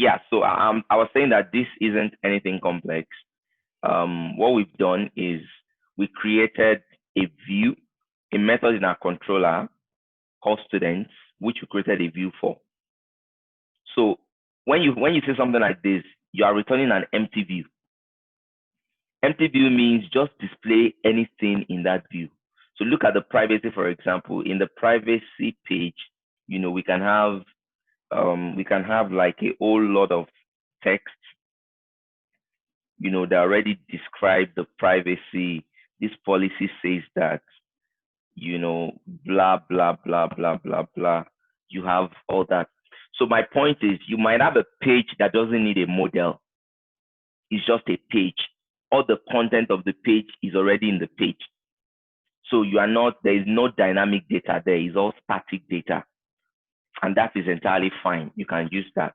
Yeah, so I was saying that this isn't anything complex. What we've done is we created a view, a method in our controller called students, which we created a view for. So when you say something like this, you are returning an empty view. Empty view means just display anything in that view. So look at the privacy, for example. In the privacy page, we can have like a whole lot of text, that already describe the privacy. This policy says that, blah, blah, blah, blah, blah, blah. You have all that. So my point is, you might have a page that doesn't need a model. It's just a page. All the content of the page is already in the page. So there is no dynamic data there. It's all static data. And that is entirely fine. You can use that.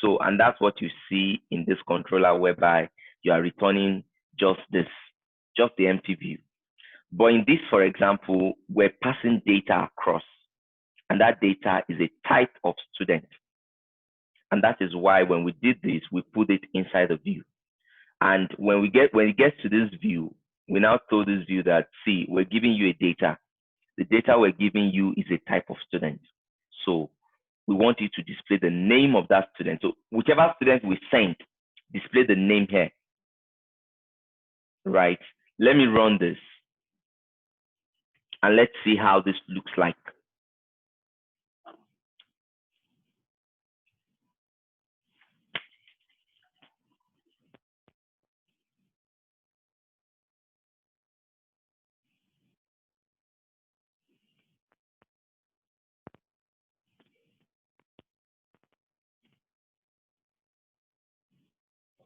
So, and that's what you see in this controller, whereby you are returning just the empty view. But in this, for example, we're passing data across, and that data is a type of student. And that is why when we did this, we put it inside the view. And when it gets to this view, we now told this view that, see, we're giving you a data. The data we're giving you is a type of student. So we want you to display the name of that student. So whichever student we sent, display the name here. Right? Let me run this. And let's see how this looks like.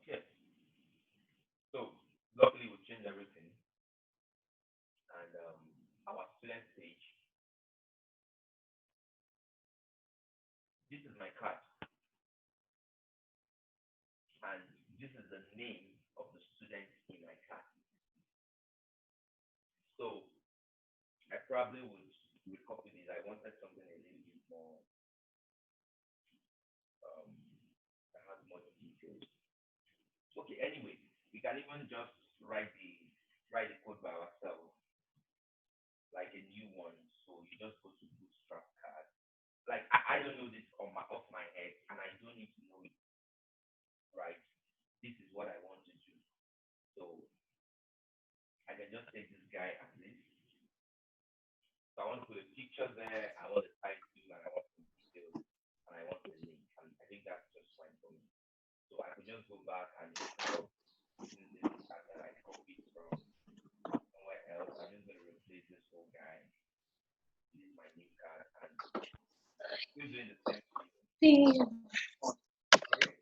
Okay. So luckily we changed everything. And our student page, this is my card. And this is the name of the student in my card. So I probably would copy this. I wanted something a little bit more that has more details. Okay, anyway, we can even just write the code by ourselves, like a new one. So you just go to Bootstrap card. Like I don't know this off my head, and I don't need to know it. Right? This is what I want to do. So I can just take this guy as this. So I want to put a picture there. I want the title, and I want some details, and I want the link. And I think that's just fine for me. So I could just go back and just using this card that I copied from somewhere else. I'm just going to replace this whole guy. This is my new card, and we're doing the same thing. Okay.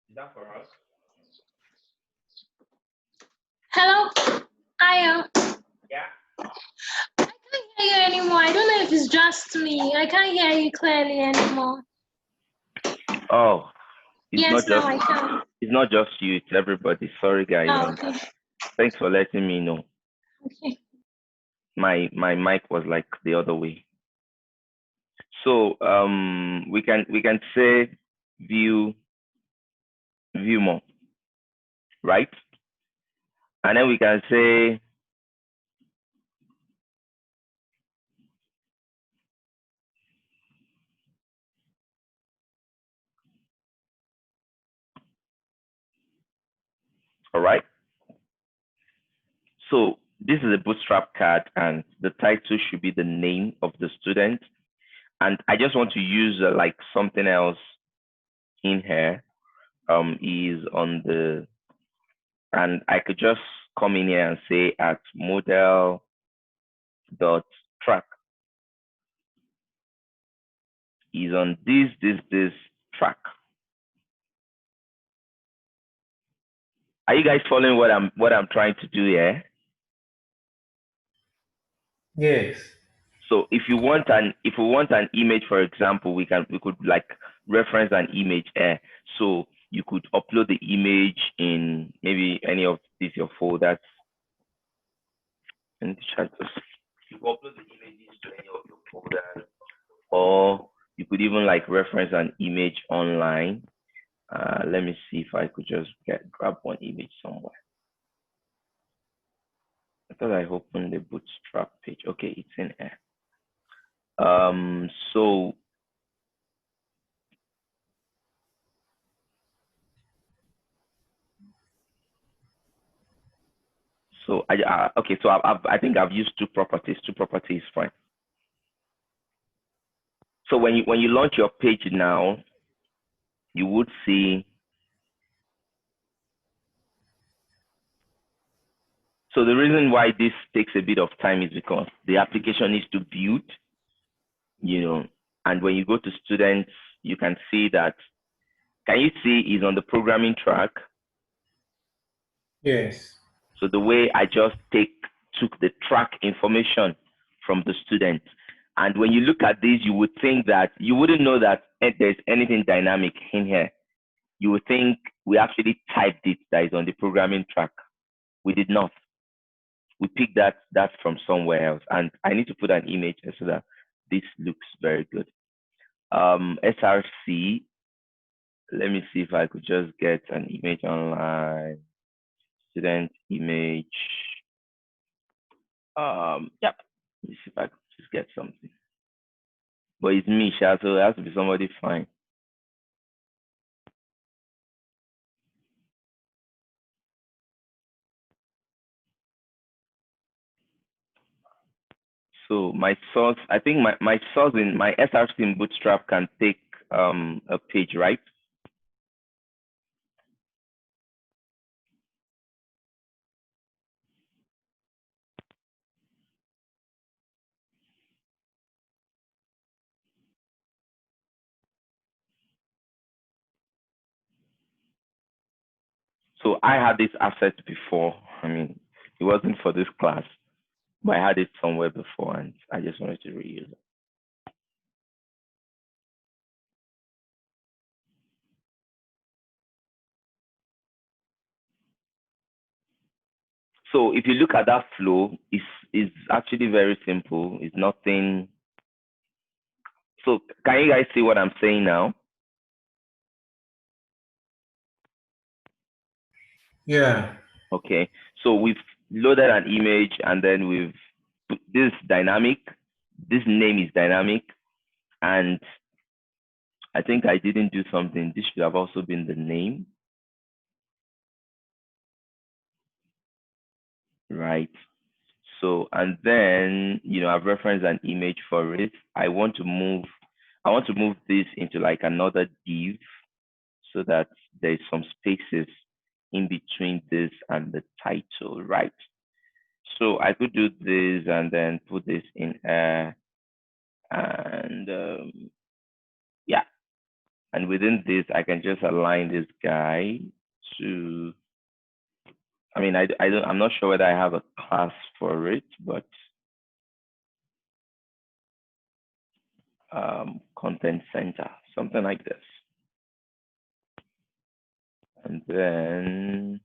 Is that for us? Hello, Aya. Yeah. I can't hear you anymore. I don't know if it's just me. I can't hear you clearly anymore. Oh. Yes, now I can. It's not just you, it's everybody. Sorry, guys. Oh, okay. Thanks for letting me know. Okay. My mic was like the other way. So we can say view more, right? And then we can say all right. So this is a Bootstrap card, and the title should be the name of the student. And I just want to use like something else in here. Is on the, and I could just come in here and say at model dot track is on this track. Are you guys following what I'm trying to do here? Yes. So if we want an image, for example, we could like reference an image here. So you could upload the image in maybe any of these your folders. And you could upload the images to any of your folders, or you could even like reference an image online. Let me see if I could just grab one image somewhere. I thought I opened the Bootstrap page. Okay, it's in here. So okay, so I think I've used two properties. Two properties, fine. So when you launch your page now, you would see. So the reason why this takes a bit of time is because the application needs to build, and when you go to students, you can see that. Can you see is on the programming track? Yes. So the way I just took the track information from the student. And when you look at this, you would think that you wouldn't know that there's anything dynamic in here. You would think we actually typed it that is on the programming track. We did not. We picked that from somewhere else. And I need to put an image so that this looks very good. SRC, let me see if I could just get an image online. Student image. Yep. Let me see if I could just get something. But it's me, Sha, so it has to be somebody fine. So my source, I think my source in my SRC in Bootstrap can take a page, right? So I had this asset before. I mean, it wasn't for this class, but I had it somewhere before, and I just wanted to reuse it. So if you look at that flow, it's actually very simple. It's nothing. So can you guys see what I'm saying now? Yeah. Okay. So we've loaded an image, and then we've put this dynamic. This name is dynamic, and I think I didn't do something. This should have also been the name, right? So, and then, I've referenced an image for it. I want to move this into like another div so that there's some spaces in between this and the title, right? So I could do this and then put this in and yeah. And within this, I can just align this guy to, I mean, I'm not sure whether I have a class for it, but content center, something like this. And then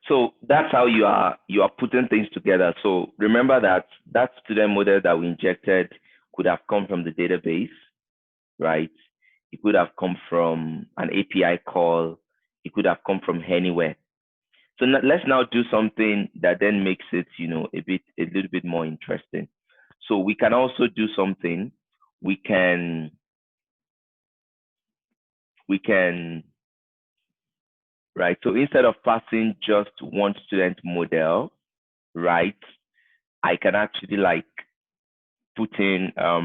so that's how you are putting things together. So remember that student model that we injected could have come from the database, right? It could have come from an API call. It could have come from anywhere. So let's now do something that then makes it, a little bit more interesting. So we can also do something. We can, right? So instead of passing just one student model, right? I can actually like put in a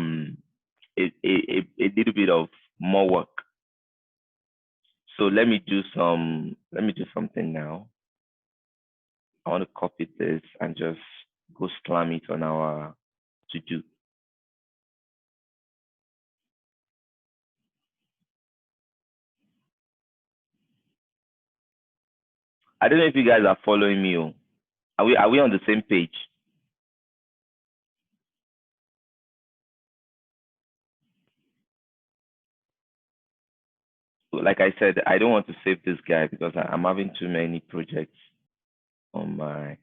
little bit of more work. So let me do something now. I want to copy this and just go slam it on our to do. I don't know if you guys are following me. Are we on the same page? Like I said, I don't want to save this guy because I'm having too many projects on my.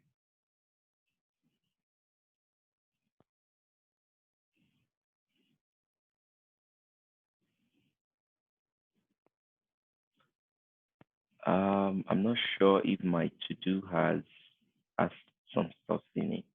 I'm not sure if my to-do has some stuff in it.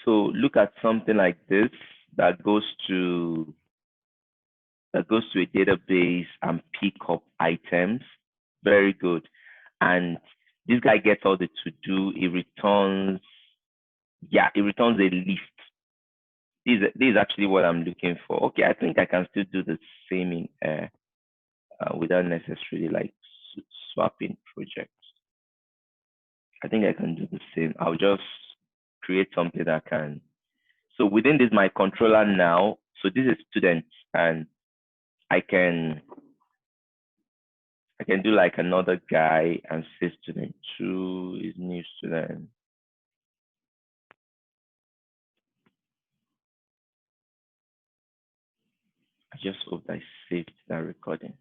So look at something like this that goes to a database and pick up items. Very good. And this guy gets all the to-do. It returns a list. This is actually what I'm looking for. Okay, I think I can still do the same in without necessarily like swapping projects. I think I can do the same. I'll just create something that can. So within this, my controller now, so this is students, and I can do like another guy and say student 2 is new student. I just hope I saved that recording.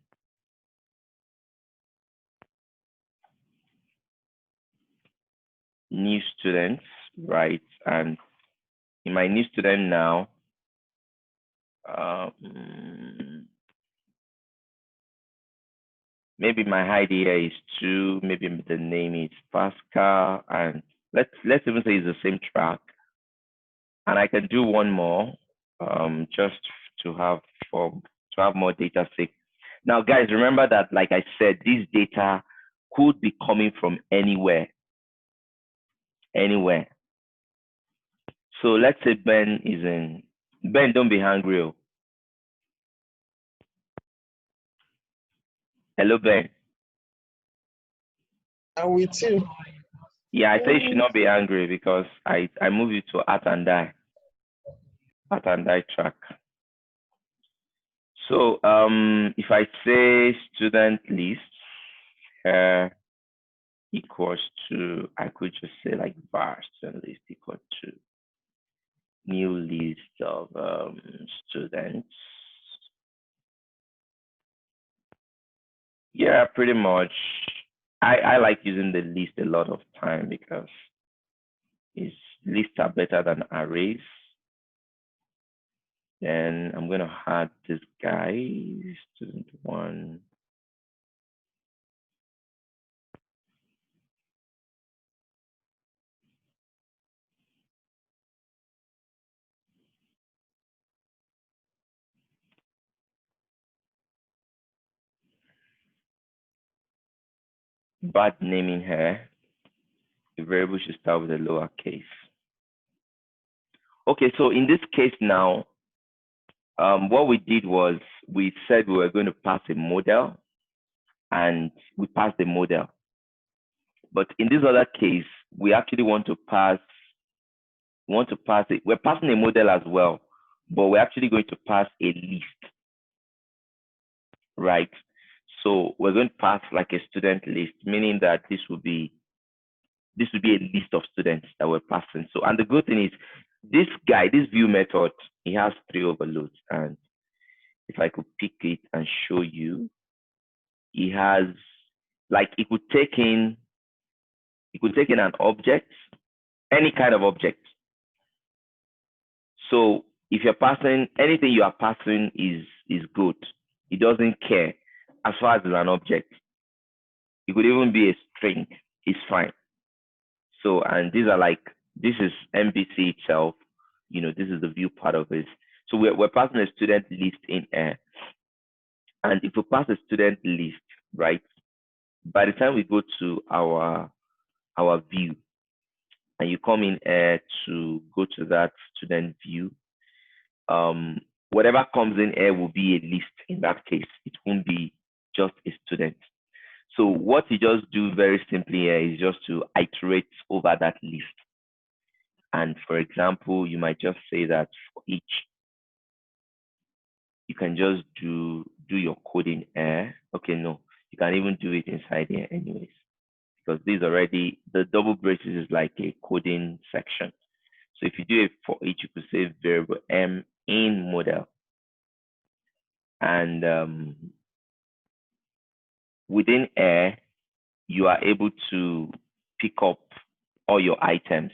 New students, right? And in my new student now, maybe my ID here is 2, maybe the name is Pascal, and let's even say it's the same track. And I can do one more, just to have more data sake. Now, guys, remember that, like I said, this data could be coming from anywhere. So let's say Ben is in. Ben, don't be hungry. Hello, Ben. I'm with you. Yeah, I say you should not be angry because I move you to art and die track. So if I say student list equals to, I could just say like var student list equal to new list of students. Yeah, pretty much. I like using the list a lot of time because lists are better than arrays. Then I'm gonna add this guy, student 1. Bad naming here. The variable should start with a lowercase. Okay, so in this case now, what we did was we said we were going to pass a model, and we passed the model. But in this other case, we actually want to pass it. We're passing a model as well, but we're actually going to pass a list, right? So we're going to pass like a student list, meaning that this will be a list of students that we're passing. So, and the good thing is this guy, this view method, he has 3 overloads. And if I could pick it and show you, he has, like, it could take in an object, any kind of object. So if you're passing, anything you are passing is good. It doesn't care as far as it's an object. It could even be a string, it's fine. So, and these are like, this is MVC itself, this is the view part of it. So we're passing a student list in here. And if we pass a student list, right, by the time we go to our view, and you come in here to go to that student view, whatever comes in here will be a list in that case. It won't be just a student. So what you just do very simply here is just to iterate over that list. And for example, you might just say that for each, you can just do your coding here. Okay, no, you can even do it inside here anyways, because this already, the double braces is like a coding section. So if you do it for each, you could say variable m in model. And within air, you are able to pick up all your items.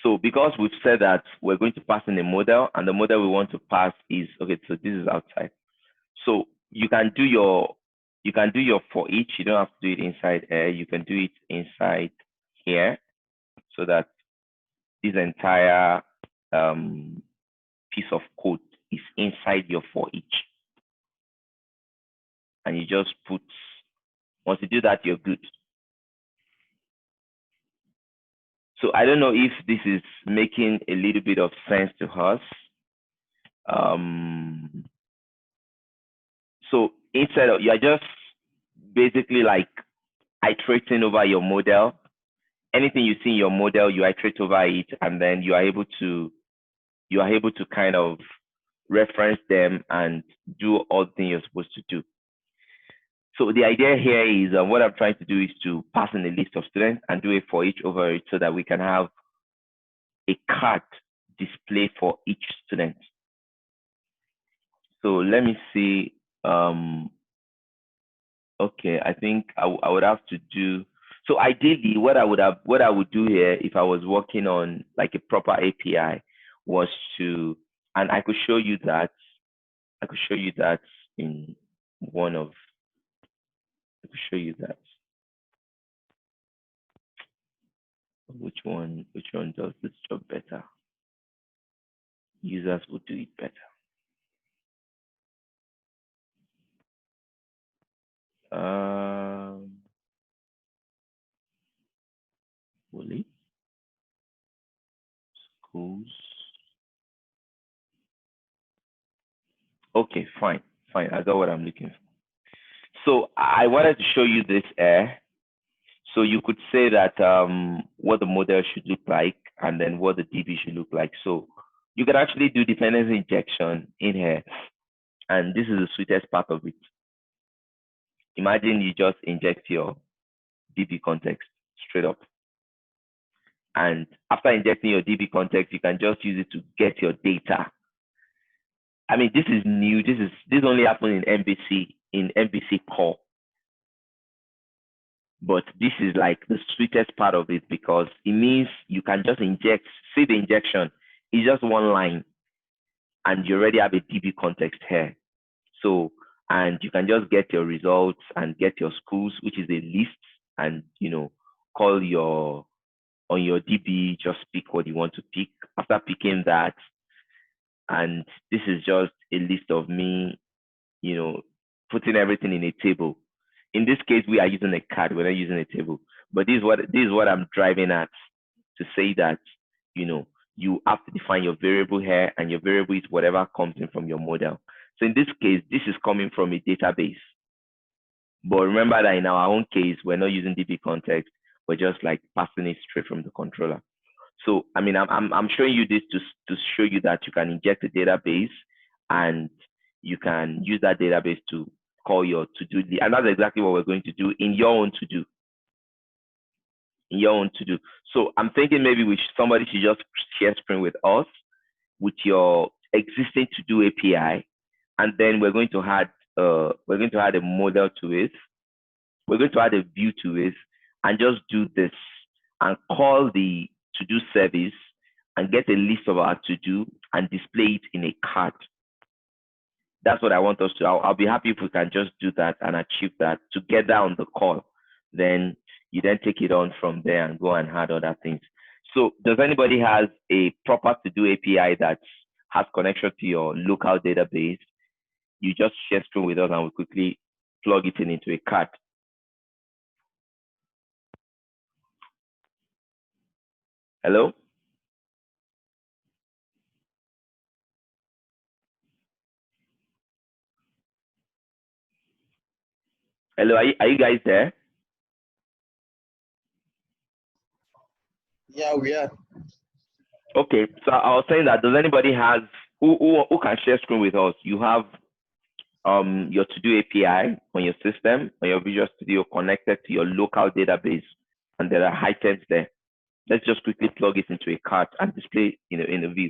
So because we've said that we're going to pass in a model, and the model we want to pass is, okay, so this is outside. So you can do your for each. You don't have to do it inside air. You can do it inside here, so that this entire piece of code is inside your for each. And you just put, once you do that, you're good. So I don't know if this is making a little bit of sense to us. So instead of, you're just basically like iterating over your model. Anything you see in your model, you iterate over it, and then you are able to kind of reference them and do all the things you're supposed to do. So the idea here is what I'm trying to do is to pass in a list of students and do a for each over it, so that we can have a card display for each student. So let me see. Okay, I think I would have to do. So ideally, what I would do here if I was working on like a proper API was to, and I could show you that in one of, I could show you that. Which one does this job better? Users will do it better. Will schools? Okay, fine. I got what I'm looking for. So I wanted to show you this air. So you could say that what the model should look like, and then what the DB should look like. So you can actually do dependency injection in here, and this is the sweetest part of it. Imagine you just inject your DB context straight up, and after injecting your DB context, you can just use it to get your data. I mean, this is new. This only happened in MVC core. But this is like the sweetest part of it, because it means you can just inject, see the injection, it's just one line, and you already have a DB context here. So, and you can just get your results and get your schools, which is a list, and call on your DB, just pick what you want to pick. After picking that, and this is just a list of me, putting everything in a table. In this case, we are using a card, we're not using a table. But this is what I'm driving at, to say that, you have to define your variable here, and your variable is whatever comes in from your model. So in this case, this is coming from a database. But remember that in our own case, we're not using DB context, we're just like passing it straight from the controller. So, I mean, I'm showing you this to show you that you can inject a database, and you can use that database to call your to-do list. And that's exactly what we're going to do in your own to-do. So I'm thinking maybe somebody should just share screen with us with your existing to-do API, and then we're going to add a model to it. We're going to add a view to it, and just do this and call the to-do service and get a list of our to-do and display it in a card. That's what I want us to. I'll be happy if we can just do that and achieve that together on the call. Then you then take it on from there and go and add other things. So does anybody has a proper to-do API that has connection to your local database? You just share screen with us and we'll quickly plug it into a card. Hello? Hello, are you guys there? Yeah, we are. Okay, so I was saying that does anybody has who can share screen with us? You have your to-do API on your system, on your Visual Studio connected to your local database, and there are items there. Let's just quickly plug it into a cart and display in a view.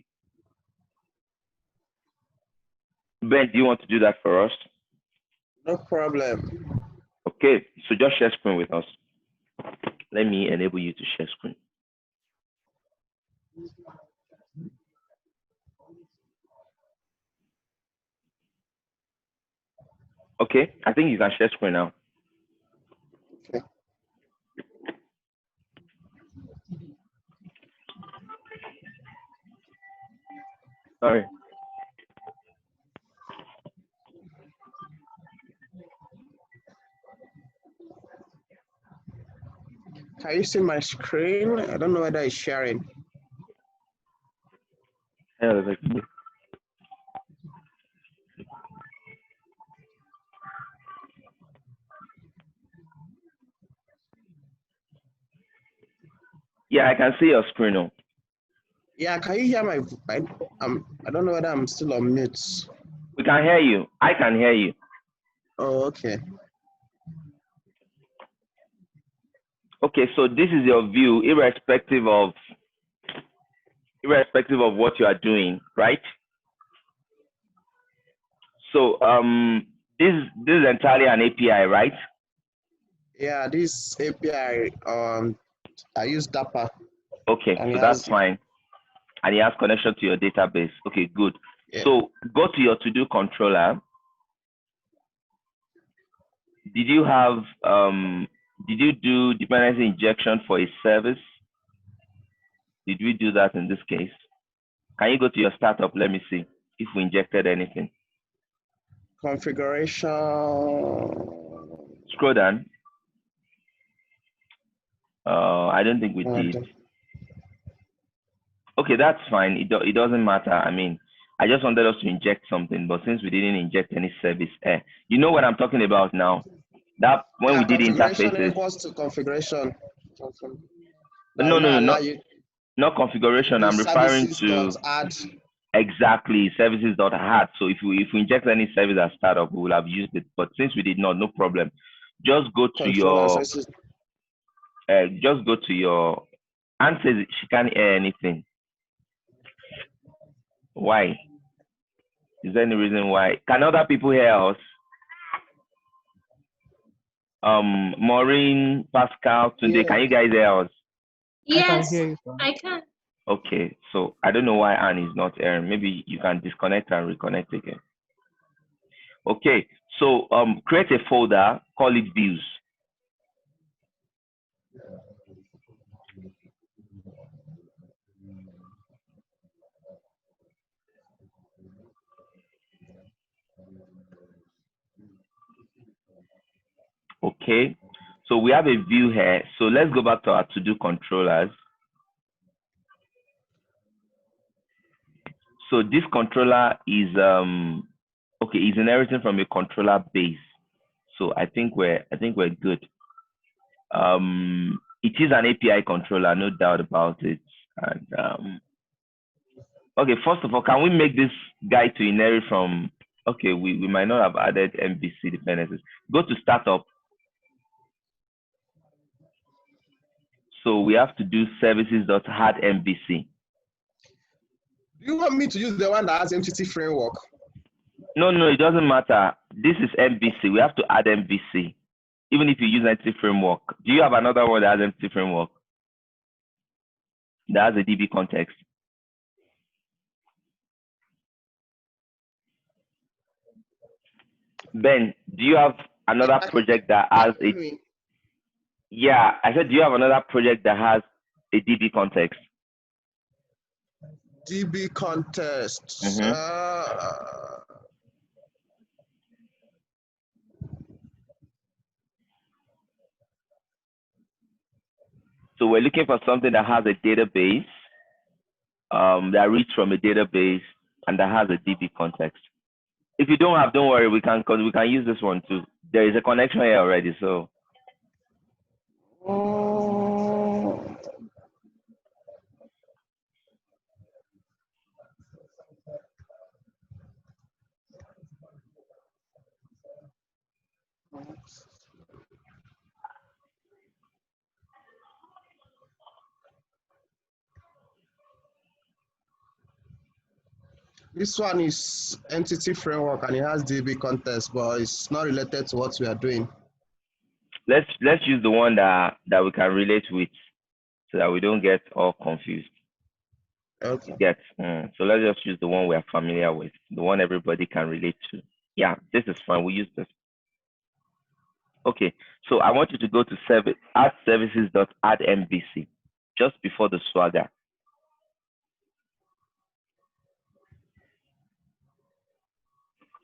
Ben, do you want to do that for us? No problem. Okay, so just share screen with us. Let me enable you to share screen. Okay, I think you can share screen now. Okay. Sorry. Can you see my screen? I don't know whether it's sharing. Yeah, I can see your screen now. Yeah, can you hear my? I don't know whether I'm still on mute. We can hear you. I can hear you. Oh, okay. Okay, so this is your view, irrespective of what you are doing, right? So this is entirely an API, right? Yeah, this API. I use Dapper. Okay, so that's fine. And it has connection to your database. Okay, good. Yeah. So go to your to-do controller. Did you have did you do dependency injection for a service? Did we do that in this case? Can you go to your startup? Let me see if we injected anything. Configuration. Scroll down. I don't think we did. Okay, that's fine. It doesn't matter. I mean, I just wanted us to inject something, but since we didn't inject any service, you know what I'm talking about now? That when we did interfaces. Equals to configuration. No, not configuration. I'm referring to add. Exactly, services.add. So if we inject any service as startup, we will have used it. But since we did not, no problem. Just go to your Anne says she can't hear anything. Why? Is there any reason why? Can other people hear us? Maureen, Pascal, Tunde, can you guys hear us? Yes, I can. Okay, so I don't know why Anne is not hearing. Maybe you can disconnect and reconnect again. Okay, so create a folder, call it views. Okay, so we have a view here. So let's go back to our to-do controllers. So this controller is okay, is inheriting from a controller base. So I think we're good. It is an API controller, no doubt about it. And okay, first of all, can we make this guy to inherit from? Okay, we might not have added MVC dependencies. Go to startup. So we have to do services.add MVC. Do you want me to use the one that has MCT framework? No, it doesn't matter. This is MVC. We have to add MVC. Even if you use entity framework. Do you have another one that has entity framework? That has a DB context. Ben, do you have another project that has a... Yeah, I said, do you have another project that has a DB context? DB context. So we're looking for something that has a database, that reads from a database, and that has a DB context. If you don't have, don't worry, we can use this one too. There is a connection here already, so Oh, this one is entity framework and it has DB context, but it's not related to what we are doing. let's use the one that we can relate with, so that we don't get all confused. Okay. So let's just use the one we are familiar with, the one everybody can relate to. Yeah, this is fine. We use this. Okay, so I want you to go to add services.add MVC just before the Swagger.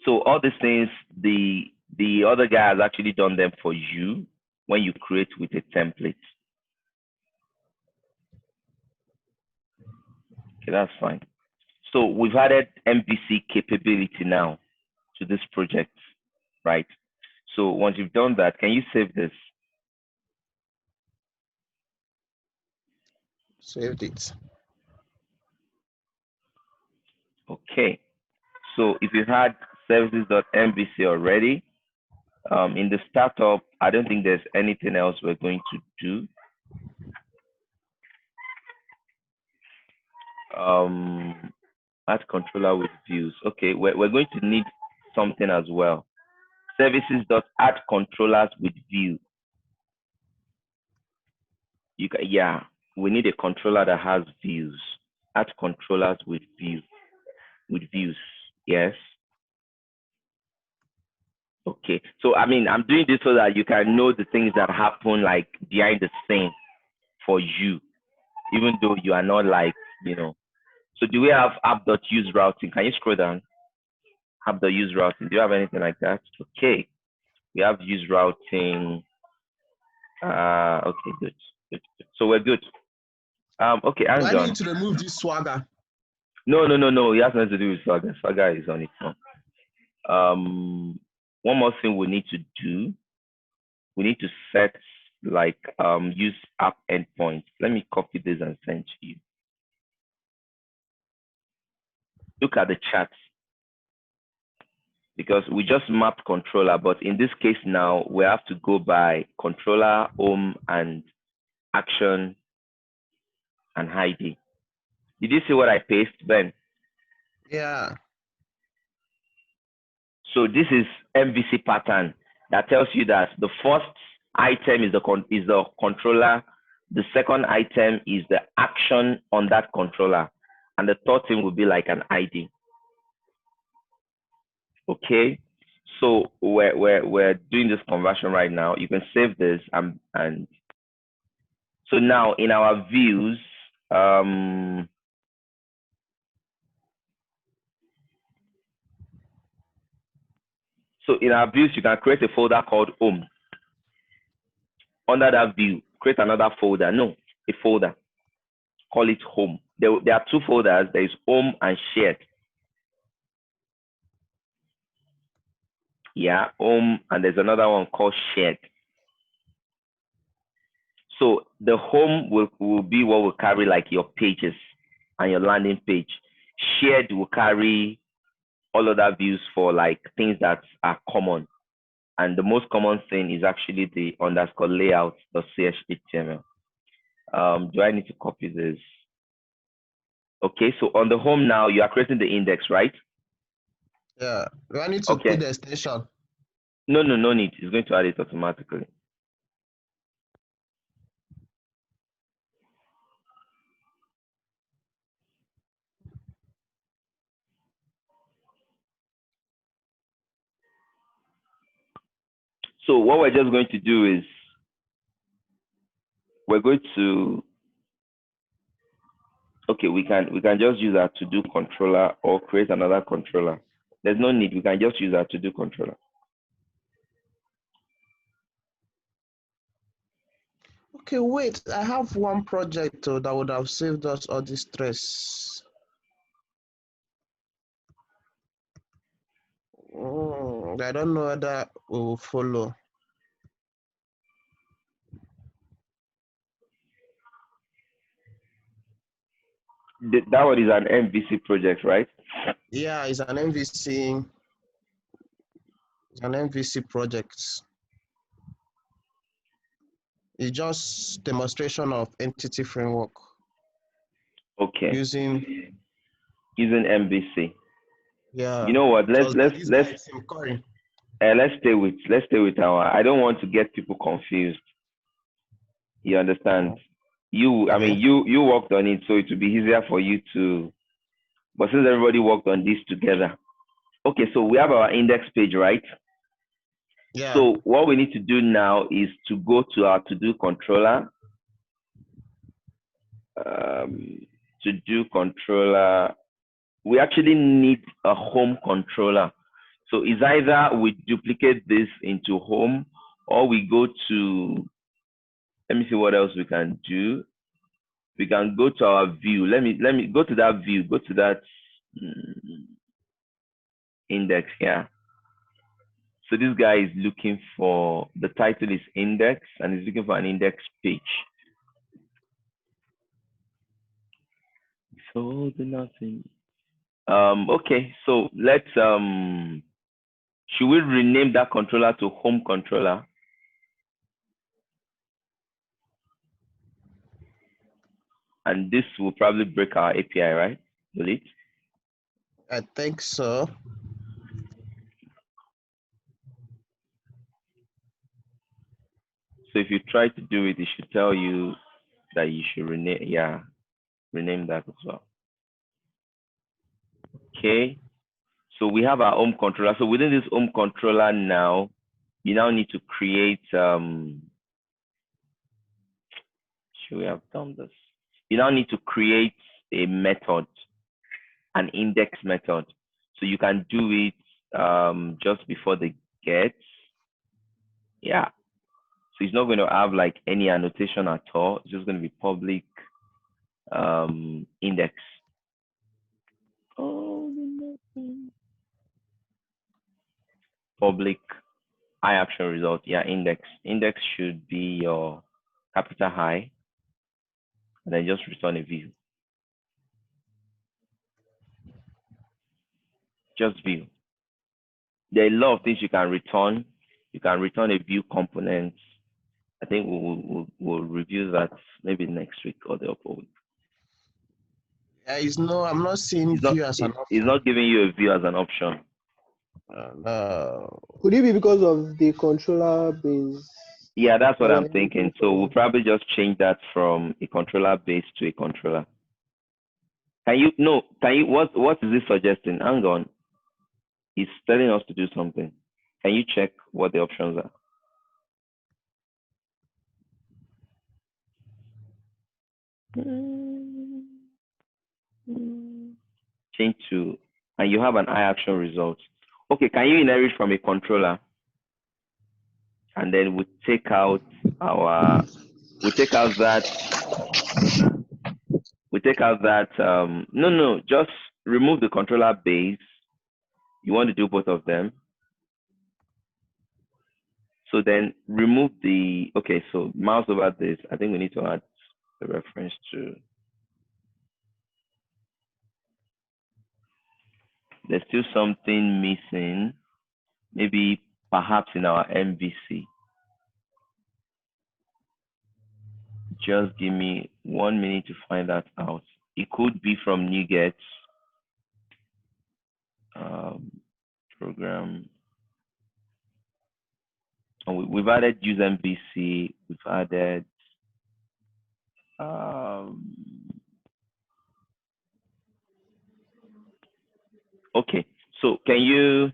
So all these things, the other guy has actually done them for you when you create with a template. Okay, that's fine. So we've added MVC capability now to this project, right? So once you've done that, can you save this? Saved it. Okay. So if you had services.MVC already, in the startup, I don't think there's anything else we're going to do. Add controller with views. Okay, we're going to need something as well. Services.add controllers with view. Yeah, we need a controller that has views. Add controllers with views. Yes. Okay. So I mean, I'm doing this so that you can know the things that happen like behind the scene for you, even though you are not like, So do we have app.use routing? Can you scroll down? App.use routing. Do you have anything like that? Okay. We have use routing. Okay, good. So we're good. Okay, Do I Anton. need to remove this Swagger? No. It has nothing to do with Swagger. Swagger is on its own. One more thing we need to do. We need to set like use app endpoints. Let me copy this and send to you. Look at the charts, because we just mapped controller, but in this case now we have to go by controller, home, and action and ID. Did you see what I pasted, Ben? Yeah. So this is MVC pattern that tells you that the first item is the controller, the second item is the action on that controller, and the third thing will be like an ID. Okay, so we're doing this conversion right now. You can save this and so now in our views, so in our views, you can create a folder called home. Under that view, create another folder. No, a folder. Call it home. There are two folders. There is home and shared. Yeah, home, and there's another one called shared. So the home will be what will carry like your pages and your landing page. Shared will carry all other views for like things that are common. And the most common thing is actually the underscore layout.ch.html. Do I need to copy this? Okay, so on the home now, you are creating the index, right? Yeah. Do I need to put the extension? No need. It's going to add it automatically. So what we're just going to do is we're going to, okay, we can just use that to do controller or create another controller. There's no need. We can just use that to do controller. Okay, wait. I have one project that would have saved us all this stress. I don't know whether we will follow. That one is an MVC project, right? Yeah, it's an MVC. It's an MVC project. It's just demonstration of entity framework Okay. using MVC. yeah. You know what? Let's stay with our. I don't want to get people confused. You understand? I mean, you worked on it, so it will be easier for you to. But since everybody worked on this together, okay. So we have our index page, right? Yeah. So what we need to do now is to go to our to-do controller. To-do controller. We actually need a home controller. So it's either we duplicate this into home, or we go to. Let me see what else we can do. We can go to our view. Let me go to that view. Go to that index here. So this guy is looking for, the title is index, and he's looking for an index page. So the nothing. Okay, so let's should we rename that controller to home controller? And this will probably break our API, right? Will it? I think so. So if you try to do it, it should tell you that you should rename that as well. Okay. So we have our home controller. So within this home controller now, you now need to create, should we have done this? You now need to create a method, an index method. So you can do it just before the get. Yeah. So it's not going to have like any annotation at all. It's just going to be public index. Public I action result. Yeah, index. Index should be your capital I, and then just return a view. Just view. There are a lot of things you can return. You can return a view component. I think we'll review that maybe next week or the upper week. I'm not seeing view as an option. It's not giving you a view as an option. No. Could it be because of the controller base? Yeah, that's what I'm thinking. So we'll probably just change that from a controller base to a controller. What is it suggesting? Hang on. It's telling us to do something. Can you check what the options are? Change to, and you have an I action result. Okay, can you inherit from a controller? And then we take out that, just remove the controller base. You want to do both of them. So then remove okay, so mouse over this. I think we need to add the reference to. There's still something missing, maybe perhaps in our MVC. Just give me 1 minute to find that out. It could be from NuGet program. And we've added use MVC. We've added okay. So can you